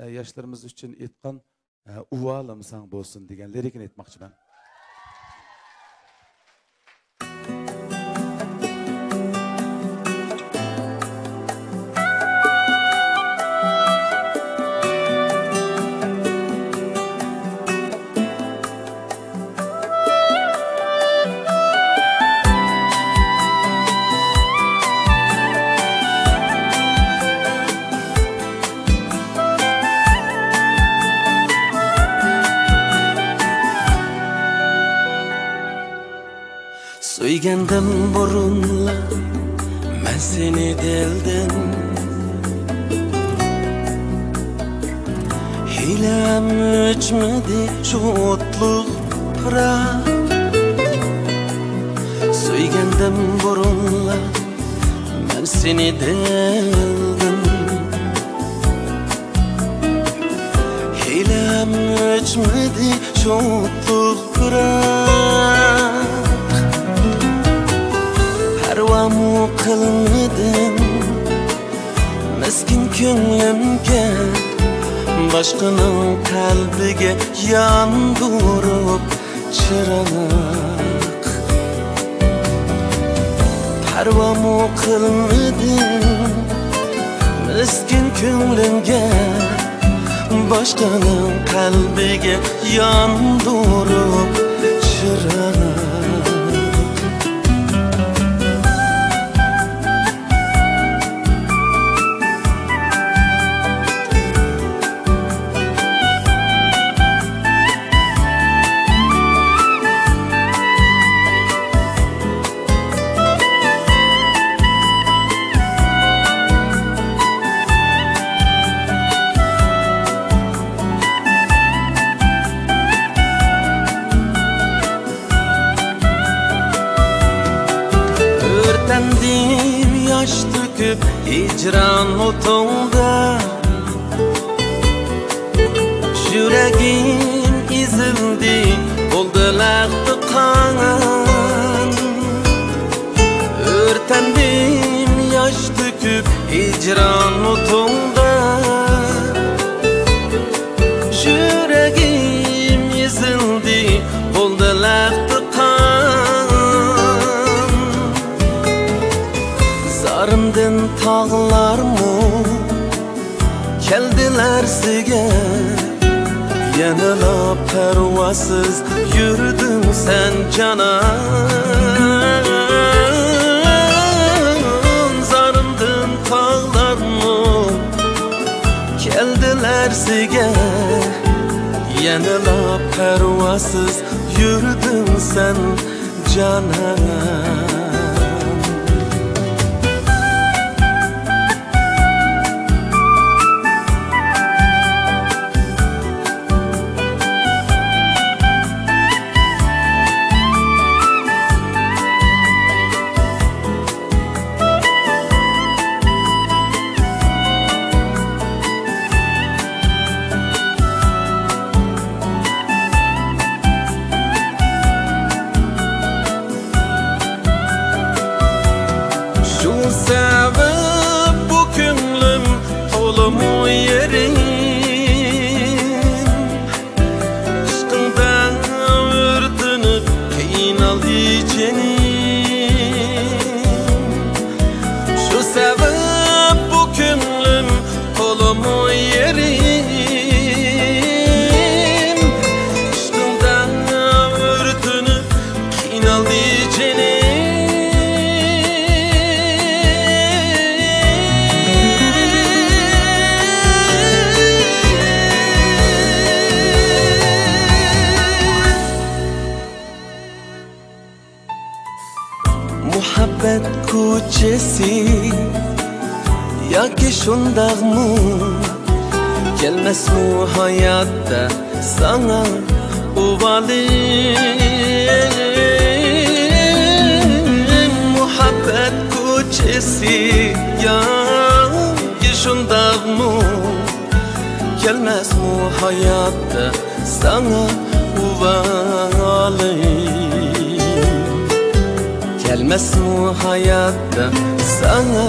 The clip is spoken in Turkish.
yaşlarımız için etkan uvalım san bolsun degan lirikini etmoqchiman. Söygendim burunla ben seni deldim, hilem öçmedi şu otluk pıra. Söygendim burunla ben seni deldim, hilem öçmedi şu otluk pıra. Pervamu kılmadım meskin könglimge, başkanın kalbige yandurup çıranak. Pervamu kılmadım meskin könglimge, başkanın kalbige yandurup çıranak. Örtendim yaş döküp hicran otunda, yüreğim ezildi oldu laktı kan. Örtendim yaş döküp hicran otunda, yüreğim ezildi oldu laktı kan. Zarımdan tağlar mı keldiler size, yanıla pervasız yürüdün sen canan. Zarımdan tağlar mı keldiler size, yanıla pervasız yürüdün sen canan. Sebep bu könlüm tolumu yerim, aşkından ördünüp kıynalı cenim. Şu sebep bu könlüm tolumu yerim, aşkından ördünüp kıynalı cenim. Muhabbet ko'chasi yoki shundaqmi, kelmasmi hayotda sana uvalim. Muhabbet ko'chasi yoki shundaqmi, kelmasmi hayotda sana uvalim. Gelmez mu hayatta sana